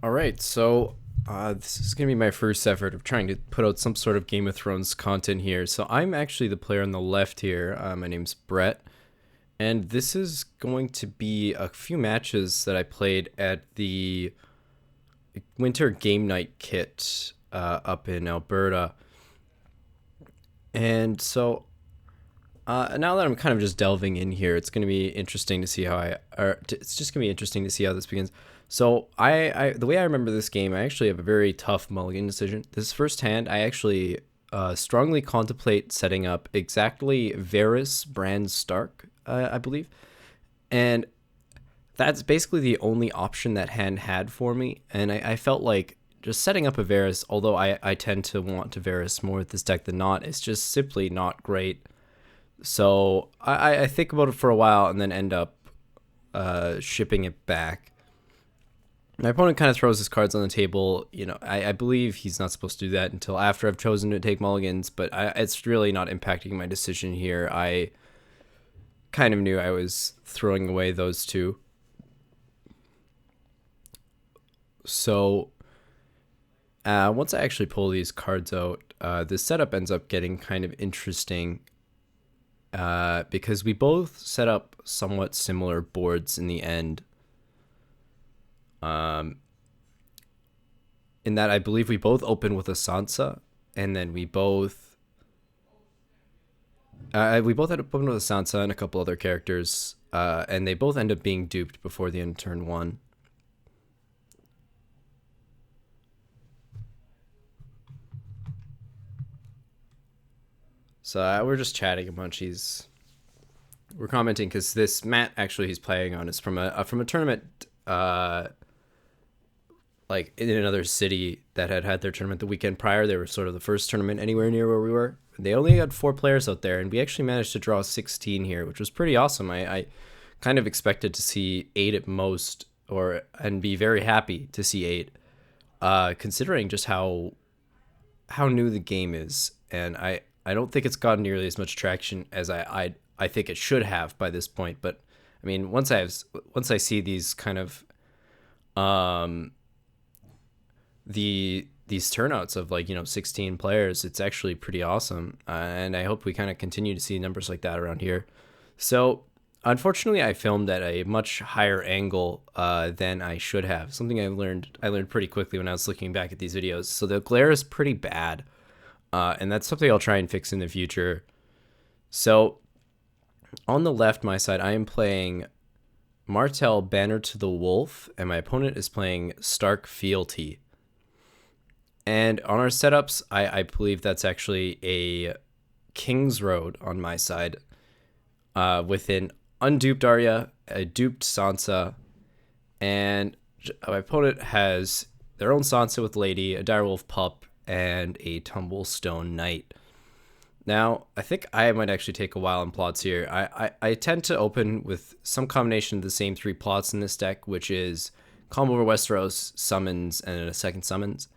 All right, so this is going to be my first effort of trying to put out some sort of Game of Thrones content here. So I'm actually the player on the left here. My name's Brett, and this is going to be a few matches that I played at the Winter Game Night kit up in Alberta. And so now that I'm kind of just delving in here, it's going to be interesting to see how it's just going to be interesting to see how this begins. So the way I remember this game, I actually have a very tough mulligan decision. This first hand, I actually strongly contemplate setting up exactly Varys Bran Stark, I believe, and that's basically the only option that hand had for me. And I felt like just setting up a Varys, although I tend to want to Varys more with this deck than not, it's just simply not great. So I think about it for a while and then end up shipping it back. My opponent kind of throws his cards on the table. I believe he's not supposed to do that until after I've chosen to take mulligans, but it's really not impacting my decision here. I kind of knew I was throwing away those two. So once I actually pull these cards out, the setup ends up getting kind of interesting because we both set up somewhat similar boards in the end. In that I believe we both open with a Sansa, and then we both had opened with a Sansa and a couple other characters, and they both end up being duped before the end of turn one. So we're just chatting a bunch. We're commenting because this mat actually he's playing on is from a tournament like in another city that had their tournament the weekend prior. They were sort of the first tournament anywhere near where we were. They only had 4 players out there, and we actually managed to draw 16 here, which was pretty awesome. I kind of expected to see 8 at most, and be very happy to see 8, considering just how new the game is. And I don't think it's gotten nearly as much traction as I think it should have by this point. But I mean, once I see these kind of these turnouts of 16 players, it's actually pretty awesome, and I hope we kind of continue to see numbers like that around here. So unfortunately, I filmed at a much higher angle than I should have. Something I learned pretty quickly when I was looking back at these videos. So the glare is pretty bad, and that's something I'll try and fix in the future. So on the left, my side, I am playing Martell Banner to the Wolf, and my opponent is playing Stark Fealty. And on our setups, I believe that's actually a King's Road on my side, with an unduped Arya, a duped Sansa, and my opponent has their own Sansa with Lady, a Direwolf Pup, and a Tumblestone Knight. Now, I think I might actually take a while in plots here. I tend to open with some combination of the same 3 plots in this deck, which is Calm Over Westeros, Summons, and a second Summons.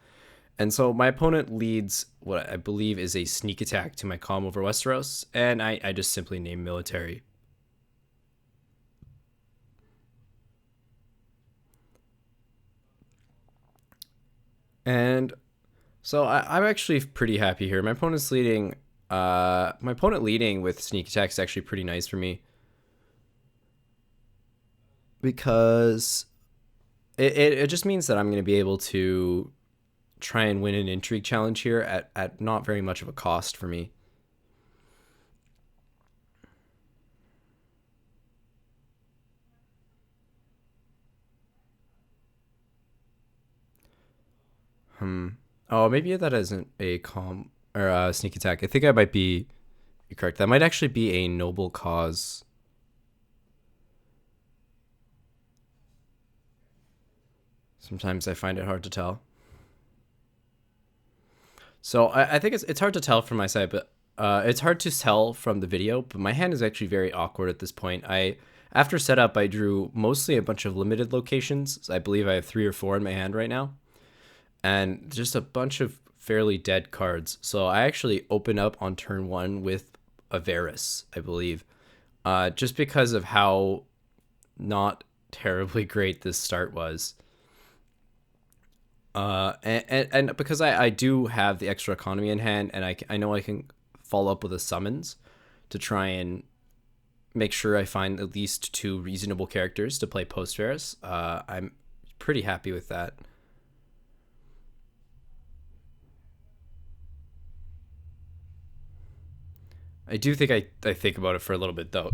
And so my opponent leads what I believe is a sneak attack to my Calm Over Westeros, and I just simply name military. And so I'm actually pretty happy here. My opponent leading with sneak attack is actually pretty nice for me, because it just means that I'm going to be able to try and win an intrigue challenge here at not very much of a cost for me. Oh, maybe that isn't a calm or a sneak attack. I think I might be correct. That might actually be a noble cause. Sometimes I find it hard to tell. So I think it's hard to tell from my side, but it's hard to tell from the video. But my hand is actually very awkward at this point. After setup, I drew mostly a bunch of limited locations. I believe I have 3 or 4 in my hand right now, and just a bunch of fairly dead cards. So I actually open up on turn 1 with a Varys, I believe, just because of how not terribly great this start was. And because I do have the extra economy in hand, and I know I can follow up with a summons to try and make sure I find at least two reasonable characters to play post Varus. I'm pretty happy with that. I do think I think about it for a little bit though.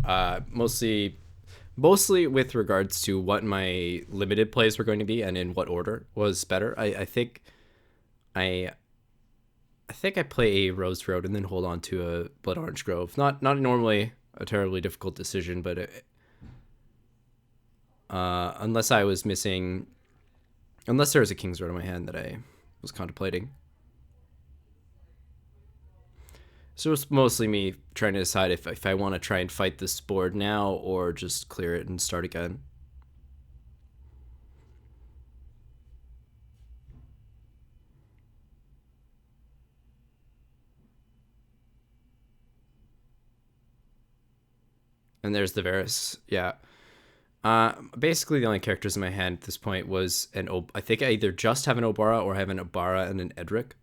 Mostly with regards to what my limited plays were going to be and in what order was better. I I think I play a Rose Road and then hold on to a Blood Orange Grove. Not normally a terribly difficult decision, but unless I was missing, unless there was a King's Road in my hand that I was contemplating. So it's mostly me trying to decide if I want to try and fight this board now or just clear it and start again. And there's the Varus. Yeah. Basically, the only characters in my hand at this point was I think I either just have an Obara or I have an Obara and an Edric.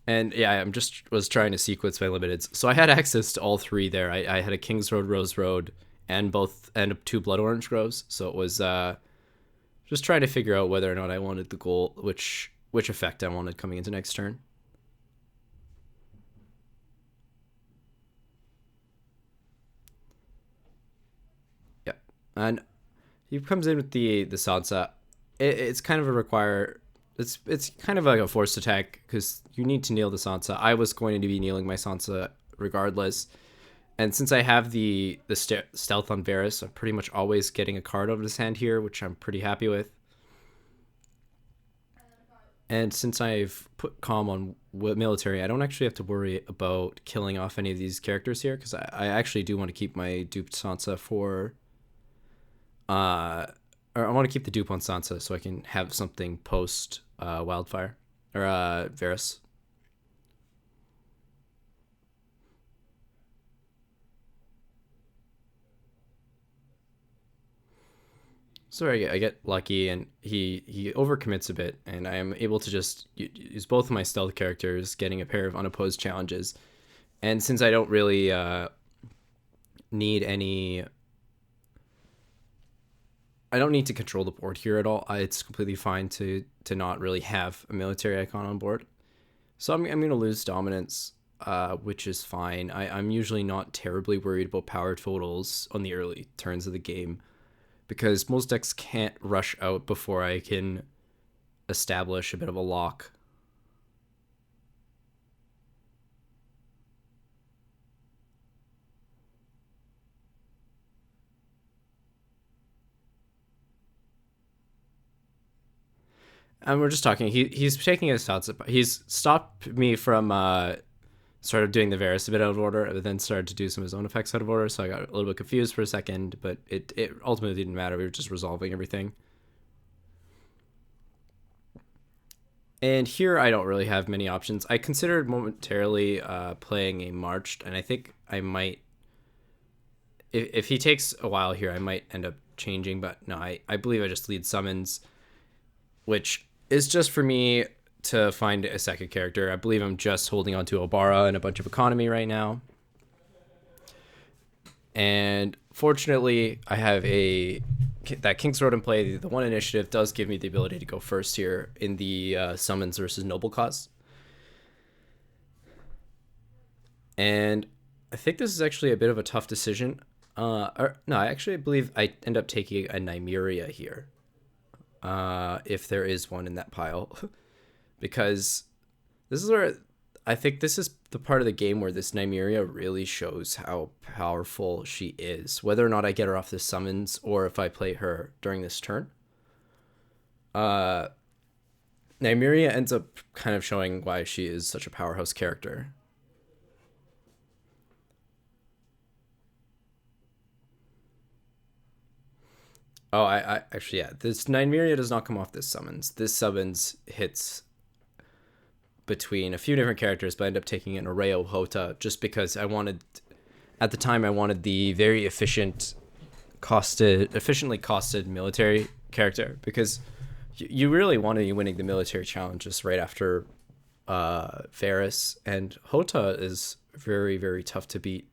And yeah, I'm just was trying to sequence my limiteds. So I had access to all three there. I had a King's Road, Rose Road, and two Blood Orange Groves. So it was just trying to figure out whether or not I wanted the goal, which effect I wanted coming into next turn. Yeah, and he comes in with the Sansa. It's kind of a require. It's kind of like a forced attack because you need to kneel the Sansa. I was going to be kneeling my Sansa regardless, and since I have the stealth on Varus, I'm pretty much always getting a card out of his hand here, which I'm pretty happy with. And since I've put calm on military, I don't actually have to worry about killing off any of these characters here because I actually do want to keep my duped Sansa for or I want to keep the dupe on Sansa so I can have something post Wildfire or Varus. So I get lucky and he overcommits a bit, and I am able to just use both of my stealth characters, getting a pair of unopposed challenges. And since I don't really need any I don't need to control the board here at all. It's completely fine to not really have a military icon on board. So I'm going to lose dominance, which is fine. I'm usually not terribly worried about power totals on the early turns of the game because most decks can't rush out before I can establish a bit of a lock. And we're just talking. He's taking his thoughts. He's stopped me from sort of doing the Varus a bit out of order, and then started to do some of his own effects out of order. So I got a little bit confused for a second, but it ultimately didn't matter. We were just resolving everything. And here I don't really have many options. I considered momentarily playing a Marched, and I think I might. If he takes a while here, I might end up changing. But no, I believe I just lead summons, which is just for me to find a second character. I believe I'm just holding on to Obara and a bunch of economy right now. And fortunately, I have that King's Road in play. The one initiative does give me the ability to go first here in the summons versus noble cause. And I think this is actually a bit of a tough decision. No, I actually believe I end up taking a Nymeria here. If there is one in that pile. Because this is where I think this is the part of the game where this Nymeria really shows how powerful she is. Whether or not I get her off this summons or if I play her during this turn. Nymeria ends up kind of showing why she is such a powerhouse character. Oh, I actually, yeah. This Nymeria does not come off this summons. This summons hits between a few different characters, but I end up taking an Arreo Hota just because at the time, I wanted the very efficiently costed military character because You really want to be winning the military challenges right after Varus, and Hota is very, very tough to beat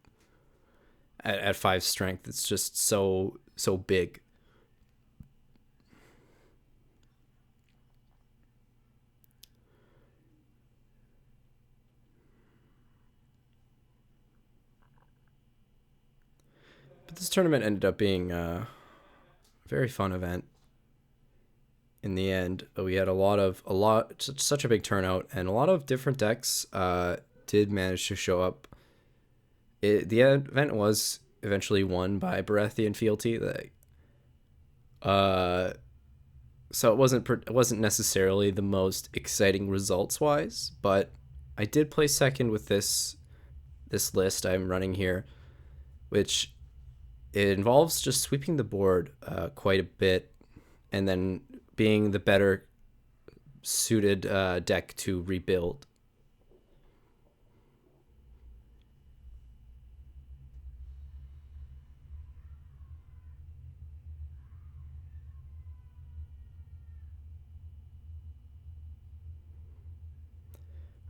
at 5 strength. It's just so big. But this tournament ended up being a very fun event in the end. We had such a big turnout, and a lot of different decks did manage to show up. The event was eventually won by Baratheon and Fealty. So it wasn't necessarily the most exciting results wise, but I did play second with this list I'm running here, which it involves just sweeping the board quite a bit, and then being the better suited deck to rebuild.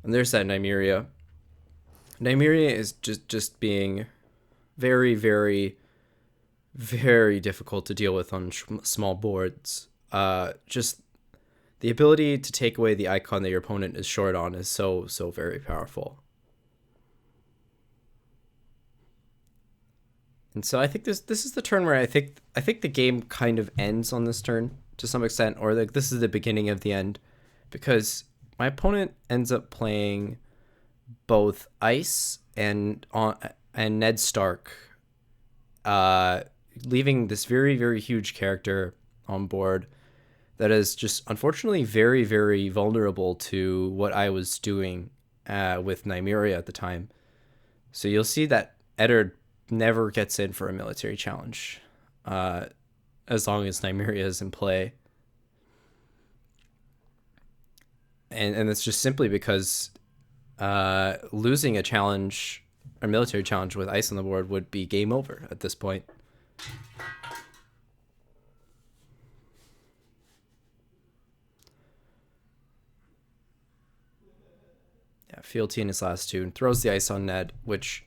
And there's that Nymeria. Nymeria is just being very, very, very difficult to deal with on small boards. Just the ability to take away the icon that your opponent is short on is so very powerful. And so I think this is the turn where I think the game kind of ends on this turn to some extent, or like this is the beginning of the end, because my opponent ends up playing both Ice and Ned Stark, leaving this very, very huge character on board that is just unfortunately very, very vulnerable to what I was doing with Nymeria at the time. So you'll see that Eddard never gets in for a military challenge as long as Nymeria is in play. And it's just simply because losing a military challenge with Ice on the board would be game over at this point. Yeah, Fealty in his last turn throws the Ice on Ned, which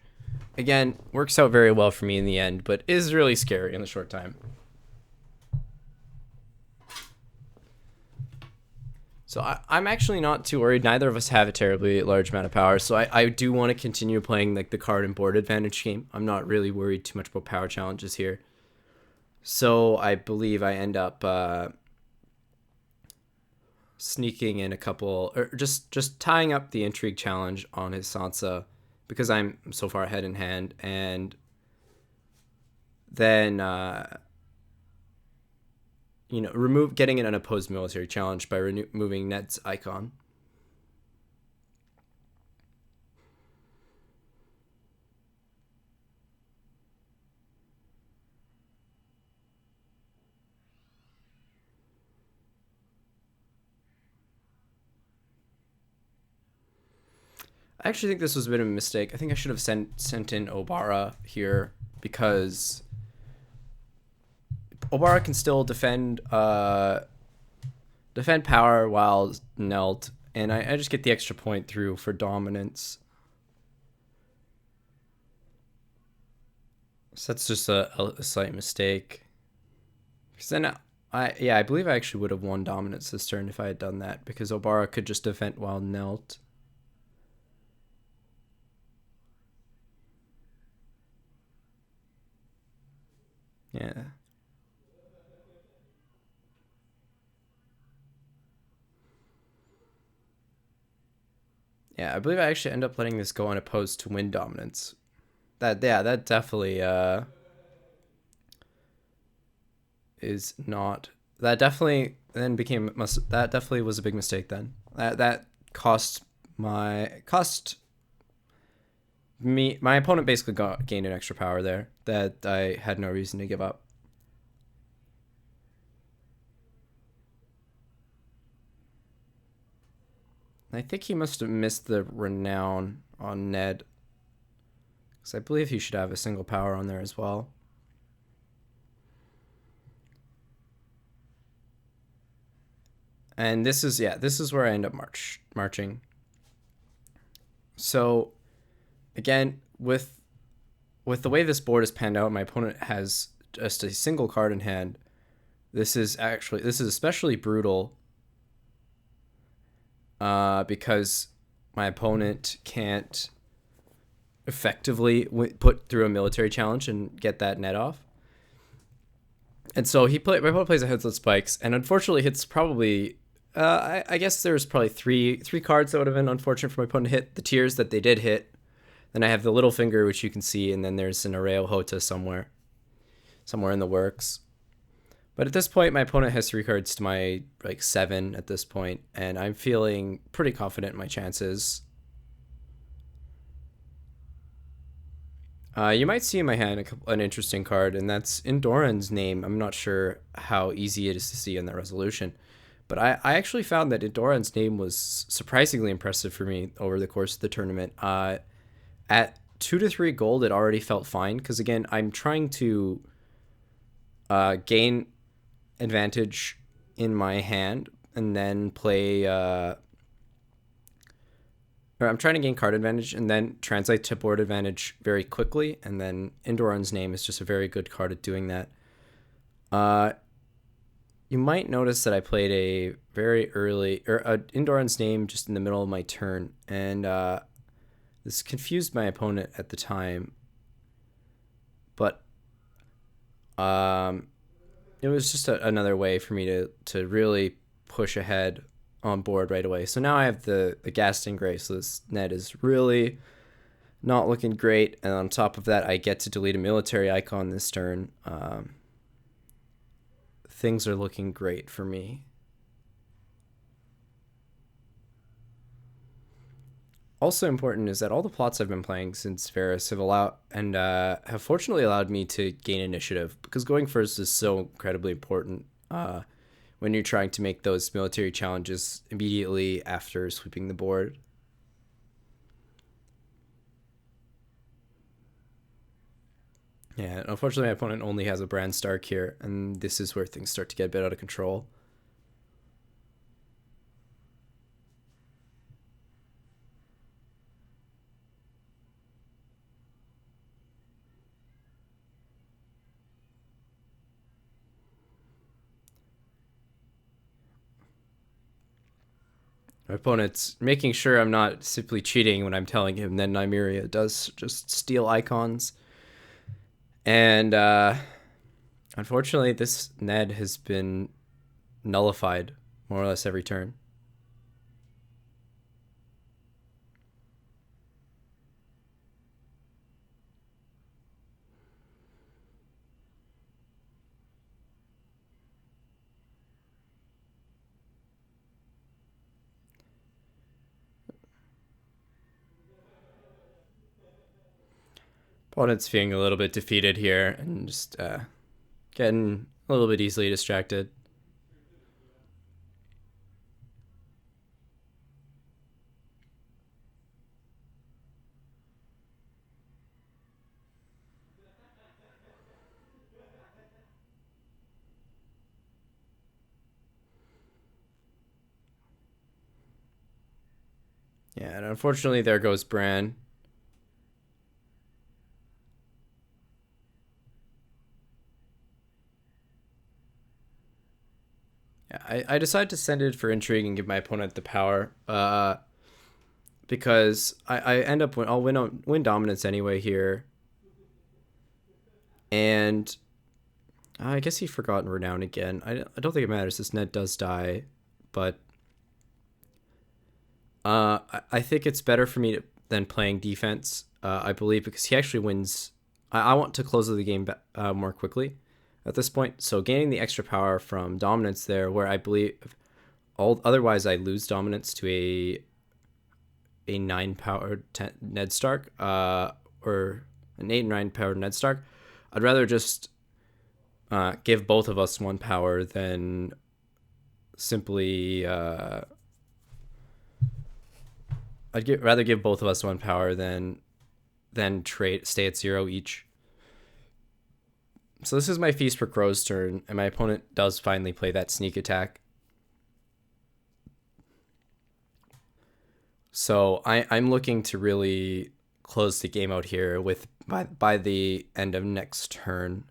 again works out very well for me in the end, but is really scary in the short time. So I'm actually not too worried. Neither of us have a terribly large amount of power, so I do want to continue playing like the card and board advantage game. I'm not really worried too much about power challenges here. So I believe I end up sneaking in a couple, or just tying up the intrigue challenge on his Sansa because I'm so far ahead in hand, and then getting an unopposed military challenge by removing Ned's icon. I actually think this was a bit of a mistake. I think I should have sent in Obara here because Obara can still defend power while knelt, and I just get the extra point through for dominance. So that's just a slight mistake. Because then I believe I actually would have won dominance this turn if I had done that, because Obara could just defend while knelt. Yeah. Yeah, I believe I actually end up letting this go unopposed to win dominance. That definitely is not. That definitely then that definitely was a big mistake then. That cost me, my opponent basically gained an extra power there that I had no reason to give up. I think he must have missed the renown on Ned, because I believe he should have a single power on there as well. And this is where I end up marching. So again, with the way this board is panned out, my opponent has just a single card in hand. This is especially brutal because my opponent can't effectively put through a military challenge and get that net off. And so my opponent plays a Headset Spikes, and unfortunately hits probably, I guess there's probably three cards that would have been unfortunate for my opponent to hit. The tiers that they did hit. Then I have the Little Finger, which you can see, and then there's an Arreo Hota somewhere in the works. But at this point, my opponent has 3 cards to my 7 at this point, and I'm feeling pretty confident in my chances. You might see in my hand an interesting card, and that's Indoran's Name. I'm not sure how easy it is to see in the resolution, but I actually found that Indoran's Name was surprisingly impressive for me over the course of the tournament. At 2 to 3 gold, it already felt fine, because again, I'm trying to gain advantage in my hand and then play... I'm trying to gain card advantage and then translate to board advantage very quickly, and then Indoran's Name is just a very good card at doing that. You might notice that I played a very early Indoran's Name just in the middle of my turn, and this confused my opponent at the time, but it was just another way for me to really push ahead on board right away. So now I have the Gaston Gray, so this net is really not looking great, and on top of that I get to delete a military icon this turn. Things are looking great for me. Also important is that all the plots I've been playing since Varus have fortunately allowed me to gain initiative, because going first is so incredibly important when you're trying to make those military challenges immediately after sweeping the board. Yeah, unfortunately my opponent only has a Bran Stark here, and this is where things start to get a bit out of control. My opponent's making sure I'm not simply cheating when I'm telling him that Nymeria does just steal icons. And unfortunately, this Ned has been nullified more or less every turn. Opponent's feeling a little bit defeated here and just getting a little bit easily distracted. Yeah, and unfortunately there goes Bran. Yeah, I decided to send it for intrigue and give my opponent the power, because I end up I'll win dominance anyway here, and I guess he forgot Renown again. I don't think it matters. This net does die, but I think it's better for me than playing defense. I believe, because he actually wins. I want to close the game more quickly at this point. So gaining the extra power from dominance there, where I believe otherwise I lose dominance to a 9-powered Ned Stark, or an 8-9 powered Ned Stark. I'd rather just give both of us 1 power than simply rather give both of us 1 power than stay at 0 each. So this is my Feast for Crow's turn, and my opponent does finally play that sneak attack. So I'm looking to really close the game out here with by the end of next turn.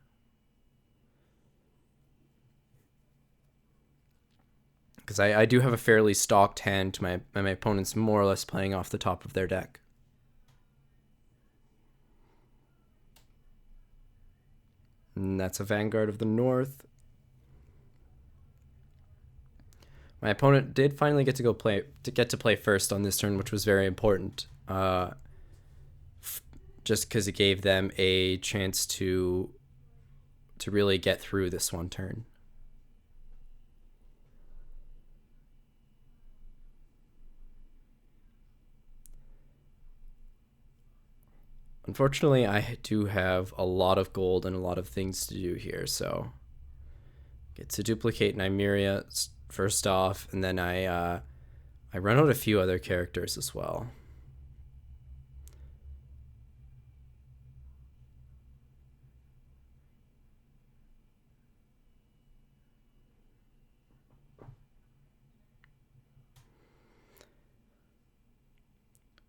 Because I do have a fairly stocked hand. My opponent's more or less playing off the top of their deck. And that's a Vanguard of the North. My opponent did finally get to play first on this turn, which was very important. Just because it gave them a chance to really get through this one turn. Unfortunately, I do have a lot of gold and a lot of things to do here, so get to duplicate Nymeria first off, and then I run out a few other characters as well.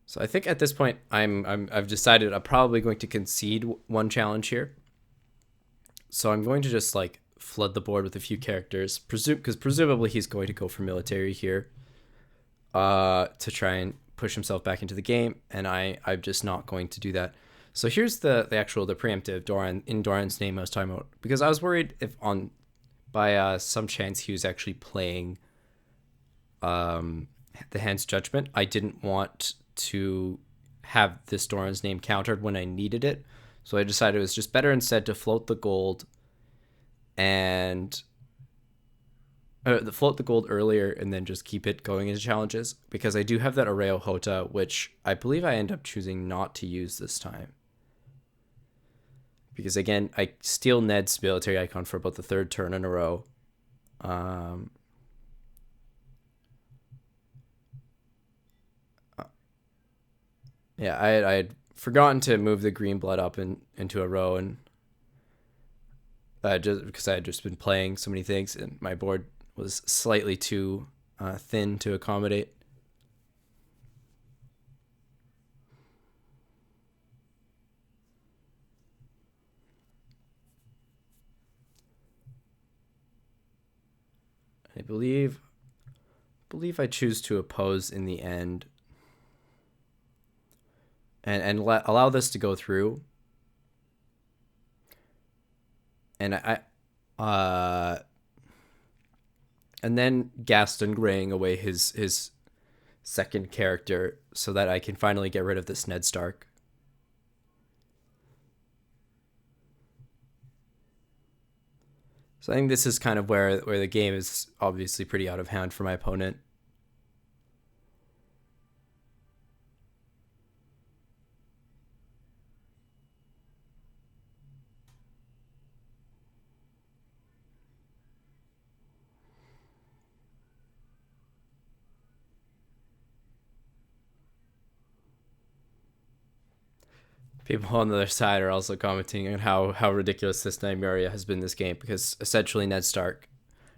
So I think at this point I've decided I'm probably going to concede one challenge here. So I'm going to just like flood the board with a few characters, because presumably he's going to go for military here, to try and push himself back into the game, and I'm just not going to do that. So here's the preemptive Doran in Doran's name I was talking about, because I was worried if by some chance he was actually playing the hand's judgment. I didn't want to have this Doran's name countered when I needed it, so I decided it was just better instead to float the gold and float the gold earlier and then just keep it going into challenges, because I do have that Arreo Hota, which I believe I end up choosing not to use this time. Because again, I steal Ned's military icon for about the third turn in a row. Yeah, I had forgotten to move the green blood up into a row, and just because I had just been playing so many things and my board was slightly too thin to accommodate. I believe I choose to oppose in the end, and allow this to go through. And and then Gaston graying away his second character so that I can finally get rid of this Ned Stark. So I think this is kind of where the game is obviously pretty out of hand for my opponent. People on the other side are also commenting on how ridiculous this Nymeria has been this game, because essentially Ned Stark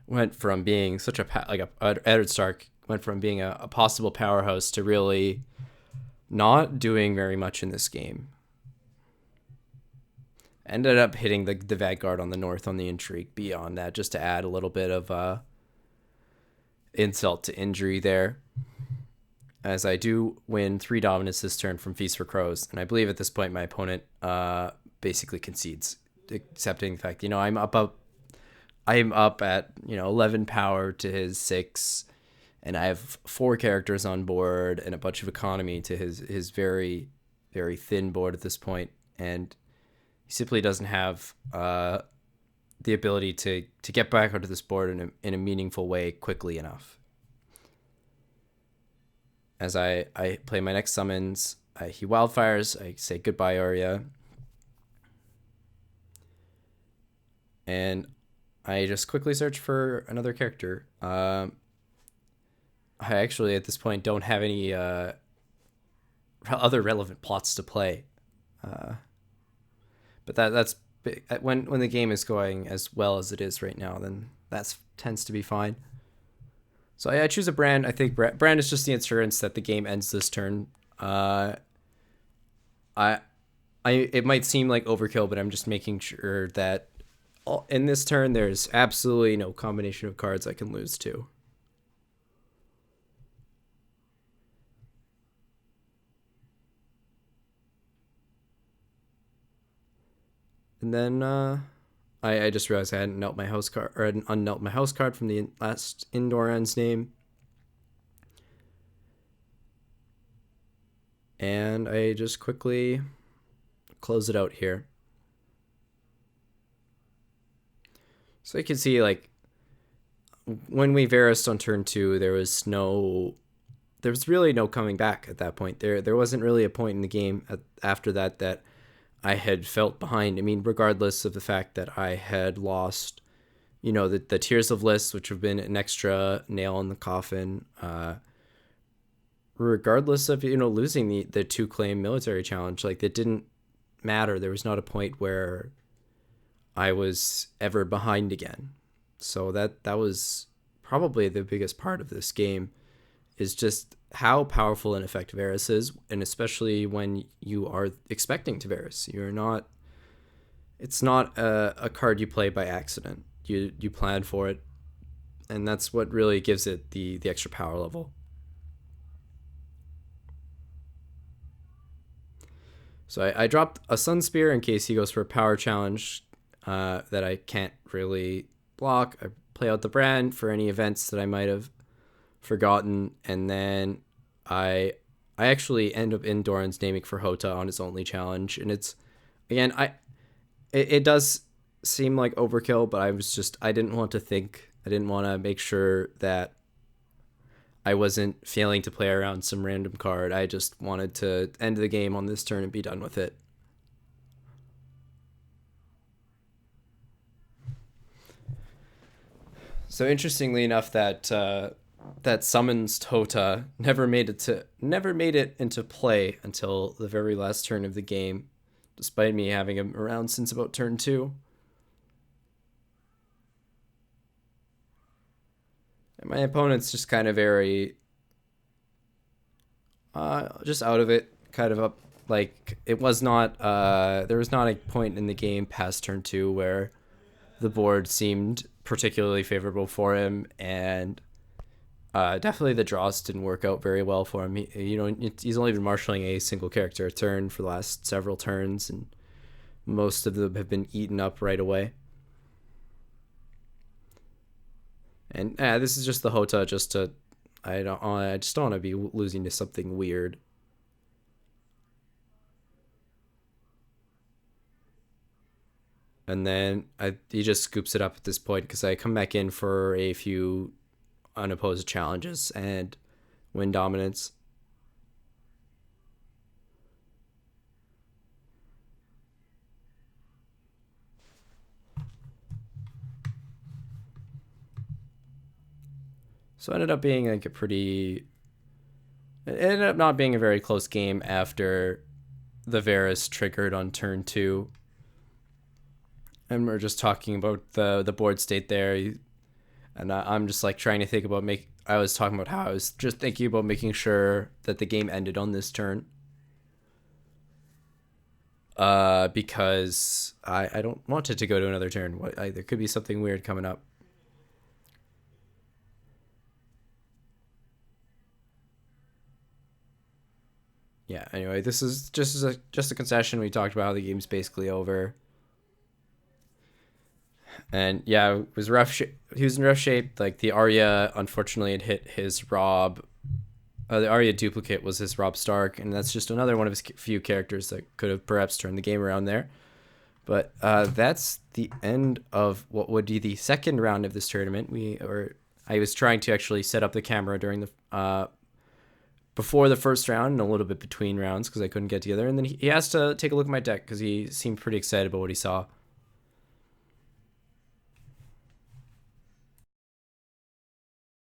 went from being such Eddard Stark went from being a possible powerhouse to really not doing very much in this game. Ended up hitting the Vanguard on the north on the intrigue beyond that, just to add a little bit of insult to injury there, as I do win 3 dominance this turn from Feast for Crows, and I believe at this point my opponent basically concedes, accepting the fact, I'm up at 11 power to his 6, and I have 4 characters on board and a bunch of economy to his very, very thin board at this point, and he simply doesn't have the ability to get back onto this board in a meaningful way quickly enough. As I play my next summons, he wildfires, I say goodbye Arya, and I just quickly search for another character. I actually at this point don't have any other relevant plots to play, but that's when the game is going as well as it is right now, then that tends to be fine. So I choose a brand. I think brand is just the insurance that the game ends this turn. I it might seem like overkill, but I'm just making sure that in this turn there's absolutely no combination of cards I can lose to. And then I just realized I hadn't knelt my house card or hadn't unknelt my house card from the last indoor end's name. And I just quickly close it out here. So you can see, like, when we Varused on turn 2, there was really no coming back at that point. There wasn't really a point in the game after that I had felt behind. I mean, regardless of the fact that I had lost, the Tears of List, which have been an extra nail in the coffin, regardless of, losing the 2-claim military challenge, like, it didn't matter. There was not a point where I was ever behind again. So that was probably the biggest part of this game, is just how powerful and effective Varus is, and especially when you are expecting to Varus. It's not a card you play by accident. You plan for it, and that's what really gives it the extra power level. So I dropped a Sun Spear in case he goes for a power challenge that I can't really block. I play out the brand for any events that I might have forgotten, and then I actually end up in Doran's naming for Hota on his only challenge, and it's, again, it does seem like overkill, but I didn't want to make sure that I wasn't failing to play around some random card. I just wanted to end the game on this turn and be done with it. So interestingly enough, that summons Tota never made it into play until the very last turn of the game, despite me having him around since about turn 2. And my opponent's just kind of very just out of it, kind of up. Like, it was not there was not a point in the game past turn 2 where the board seemed particularly favorable for him, and definitely the draws didn't work out very well for him. He's only been marshaling a single character a turn for the last several turns, and most of them have been eaten up right away. And this is just the Hota, I just don't want to be losing to something weird. And then he just scoops it up at this point because I come back in for a few unopposed challenges and win dominance. So it ended up being like it ended up not being a very close game after the Varus triggered on turn 2. And we're just talking about the board state there, and I'm just like trying to think about I was talking about how I was just thinking about making sure that the game ended on this turn, because I don't want it to go to another turn. There could be something weird coming up. Yeah. Anyway, this is just a concession. We talked about how the game's basically over. And yeah, it was rough. He was in rough shape. Like, the Arya, unfortunately, had hit his Rob. The Arya duplicate was his Rob Stark, and that's just another one of his few characters that could have perhaps turned the game around there. But that's the end of what would be the second round of this tournament. I was trying to actually set up the camera during the before the first round and a little bit between rounds because I couldn't get together. And then he asked to take a look at my deck because he seemed pretty excited about what he saw.